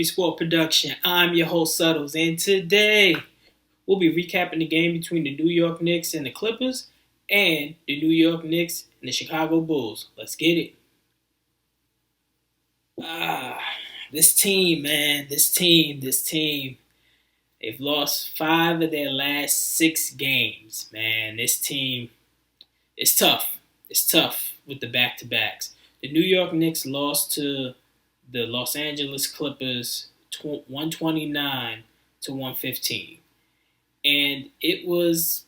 Quickley Sport Production. I'm your host, Suttles, and today we'll be recapping the game between the New York Knicks and the Clippers and the New York Knicks and the Chicago Bulls. Let's get it. Ah, this team, man, this team. They've lost 5 of their last 6 games, man. This team, it's tough. It's tough with the back-to-backs. The New York Knicks lost to the Los Angeles Clippers 129 to 115. And it was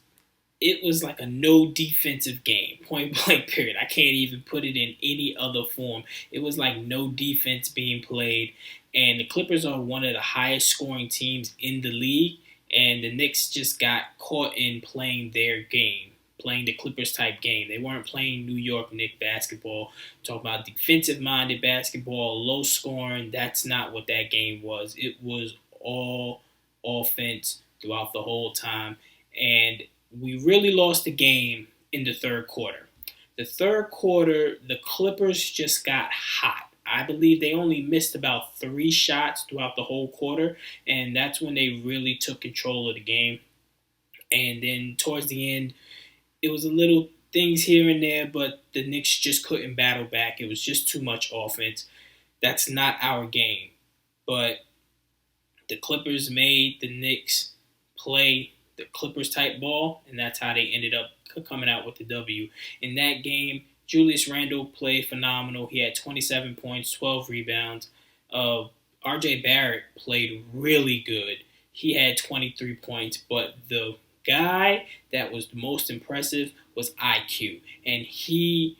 like a no defensive game, point blank period. I can't even put it in any other form. It was like no defense being played, and the Clippers are one of the highest scoring teams in the league, and the Knicks just got caught in playing their game, playing the Clippers type game. They weren't playing New York Knicks basketball. Talk about defensive minded basketball, low scoring. That's not what that game was. It was all offense throughout the whole time, and we really lost the game in the third quarter. The third quarter, the Clippers just got hot. I believe they only missed about 3 shots throughout the whole quarter, and that's when they really took control of the game. And then towards the end, it was a little things here and there, but the Knicks just couldn't battle back. It was just too much offense. That's not our game. But the Clippers made the Knicks play the Clippers type ball, and that's how they ended up coming out with the W. In that game, Julius Randle played phenomenal. He had 27 points, 12 rebounds. RJ Barrett played really good. He had 23 points, but the guy that was the most impressive was IQ, and he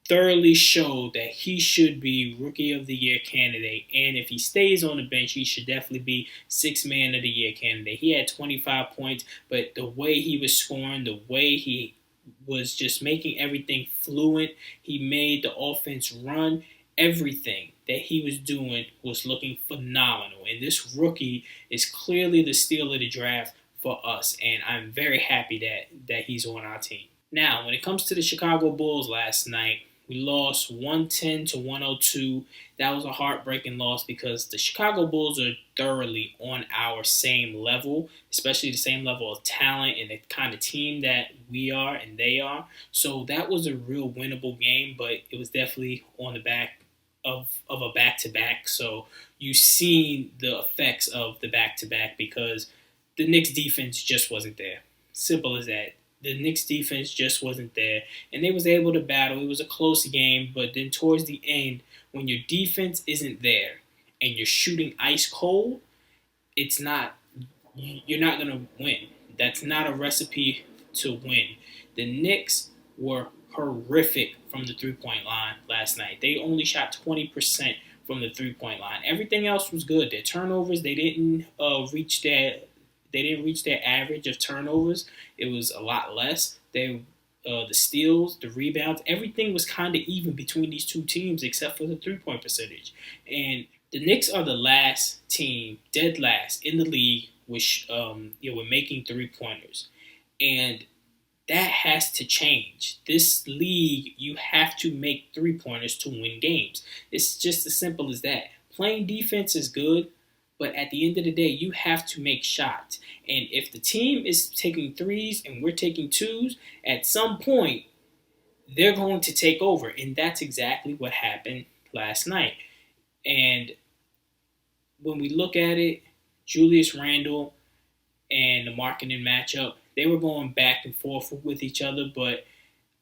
thoroughly showed that he should be Rookie of the Year candidate. And if he stays on the bench, he should definitely be Sixth Man of the Year candidate. He had 25 points, but the way he was scoring, the way he was just making everything fluent, he made the offense run. Everything that he was doing was looking phenomenal. And this rookie is clearly the steal of the draft for us. And I'm very happy that he's on our team. Now, when it comes to the Chicago Bulls last night, we lost 110 to 102. That was a heartbreaking loss because the Chicago Bulls are thoroughly on our same level, especially the same level of talent and the kind of team that we are and they are. So that was a real winnable game, but it was definitely on the back of a back-to-back. So you've seen the effects of the back-to-back because the Knicks defense just wasn't there. Simple as that. The Knicks defense just wasn't there, and they was able to battle. It was a close game, but then towards the end, when your defense isn't there and you're shooting ice cold, you're not going to win. That's not a recipe to win. The Knicks were horrific from the three-point line last night. They only shot 20% from the three-point line. Everything else was good. Their turnovers, they didn't reach their average of turnovers. It was a lot less. The steals, the rebounds, everything was kind of even between these two teams except for the three-point percentage. And the Knicks are the last team, dead last in the league, which we're making three-pointers. And that has to change. This league, you have to make three-pointers to win games. It's just as simple as that. Playing defense is good, but at the end of the day, you have to make shots. And if the team is taking threes and we're taking twos, at some point, they're going to take over. And that's exactly what happened last night. And when we look at it, Julius Randle and the marketing matchup, they were going back and forth with each other, but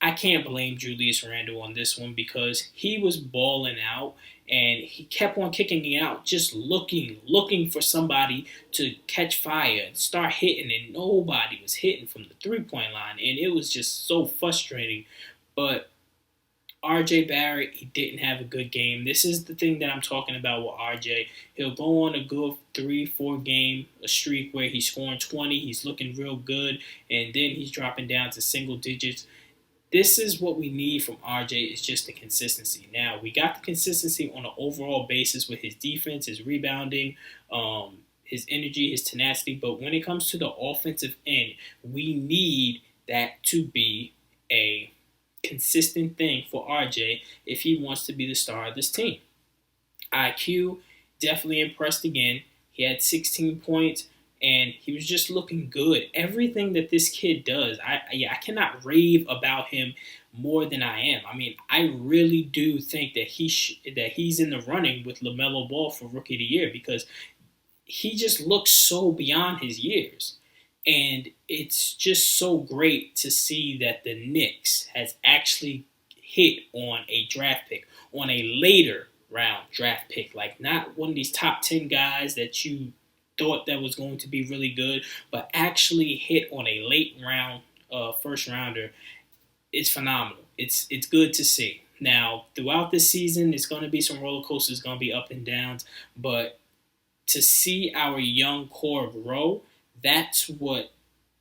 I can't blame Julius Randle on this one because he was balling out and he kept on kicking it out, just looking for somebody to catch fire and start hitting, and nobody was hitting from the three-point line, and it was just so frustrating. But RJ Barrett, he didn't have a good game. This is the thing that I'm talking about with RJ. He'll go on a good 3-4 game a streak where he's scoring 20, he's looking real good, and then he's dropping down to single digits. This is what we need from RJ, is just the consistency. Now, we got the consistency on an overall basis with his defense, his rebounding, his energy, his tenacity. But when it comes to the offensive end, we need that to be a consistent thing for RJ if he wants to be the star of this team. IQ definitely impressed again. He had 16 points, and he was just looking good. Everything that this kid does, I cannot rave about him more than I am. I mean, I really do think that he's in the running with LaMelo Ball for Rookie of the Year, because he just looks so beyond his years. And it's just so great to see that the Knicks has actually hit on a draft pick, on a later round draft pick. Like, not one of these top 10 guys that you thought that was going to be really good, but actually hit on a late round first rounder. It's phenomenal. It's good to see. Now, throughout this season, it's going to be some roller coasters, going to be up and downs, but to see our young core grow, that's what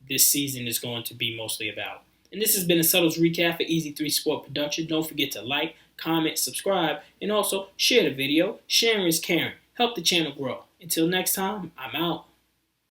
this season is going to be mostly about. And this has been a Subtles recap for Easy 3 Sport Production. Don't forget to like, comment, subscribe, and also share the video. Sharing is caring. Help the channel grow. Until next time, I'm out.